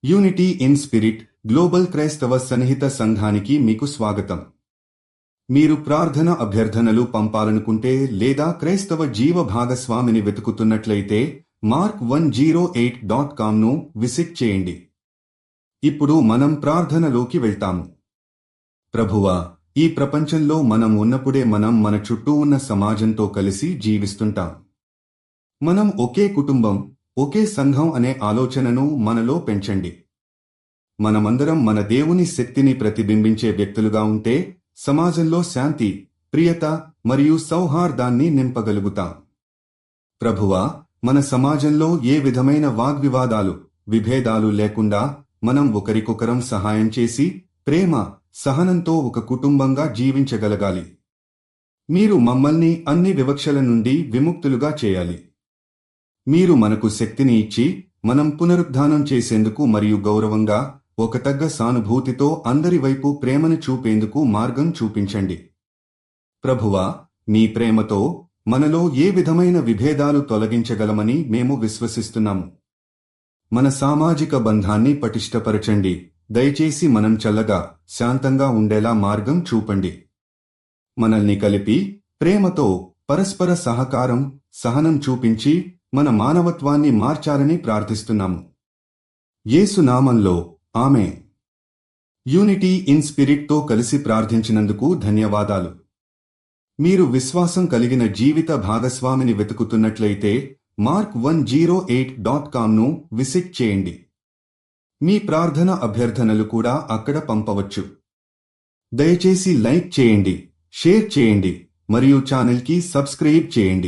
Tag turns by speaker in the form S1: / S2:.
S1: Unity in spirit global క్రైస్తవ సన్నిహిత సంఘానికి మీకు స్వాగతం. మీరు ప్రార్థన అభ్యర్థనలు పంపాలనుకుంటే లేదా క్రైస్తవ జీవ భాగస్వామిని వెతుకుతున్నట్లయితే mark108.comను విజిట్ చేయండి. ఇప్పుడు మనం ప్రార్థనలోకి వెళ్తాము. ప్రభువా, ఈ ప్రపంచంలో మనం ఉన్నప్పుడే మనం మన చుట్టూ ఉన్న సమాజంతో కలిసి జీవిస్తుంటాం. మనం ఒకే కుటుంబం, ఒకే సంఘం అనే ఆలోచనను మనలో పెంచండి. మనమందరం మన దేవుని శక్తిని ప్రతిబింబించే వ్యక్తులుగా ఉంటే సమాజంలో శాంతి, ప్రియత మరియు సౌహార్దాన్ని నింపగలుగుతాం. ప్రభువా, మన సమాజంలో ఏ విధమైన వాగ్వివాదాలు, విభేదాలు లేకుండా మనం ఒకరికొకరం సహాయం చేసి ప్రేమ, సహనంతో ఒక కుటుంబంగా జీవించగలగాలి. మీరు మమ్మల్ని అన్ని వివక్షల నుండి విముక్తులుగా చేయాలి. మీరు మనకు శక్తిని ఇచ్చి మనం పునరుద్ధానం చేసేందుకు మరియు గౌరవంగా ఒక తగ్గ సానుభూతితో అందరి వైపు ప్రేమను చూపేందుకు మార్గం చూపించండి. ప్రభువా, మీ ప్రేమతో మనలో ఏ విధమైన విభేదాలు తొలగించగలమని మేము విశ్వసిస్తున్నాము. మన సామాజిక బంధాన్ని పటిష్టపరచండి. దయచేసి మనం చల్లగా, శాంతంగా ఉండేలా మార్గం చూపండి. మనల్ని కలిపి ప్రేమతో పరస్పర సహకారం, సహనం చూపించి మన మానవత్వాన్ని మార్చాలని ప్రార్థిస్తున్నాము. యేసు నామంలో ఆమేన్. యూనిటీ ఇన్ స్పిరిట్తో కలిసి ప్రార్థించినందుకు ధన్యవాదాలు. మీరు విశ్వాసం కలిగిన జీవిత భాగస్వామిని వెతుకుతున్నట్లయితే mark108.comను విజిట్ చేయండి. మీ ప్రార్థన అభ్యర్థనలు కూడా అక్కడ పంపవచ్చు. దయచేసి లైక్ చేయండి, షేర్ చేయండి మరియు ఛానల్కి సబ్స్క్రైబ్ చేయండి.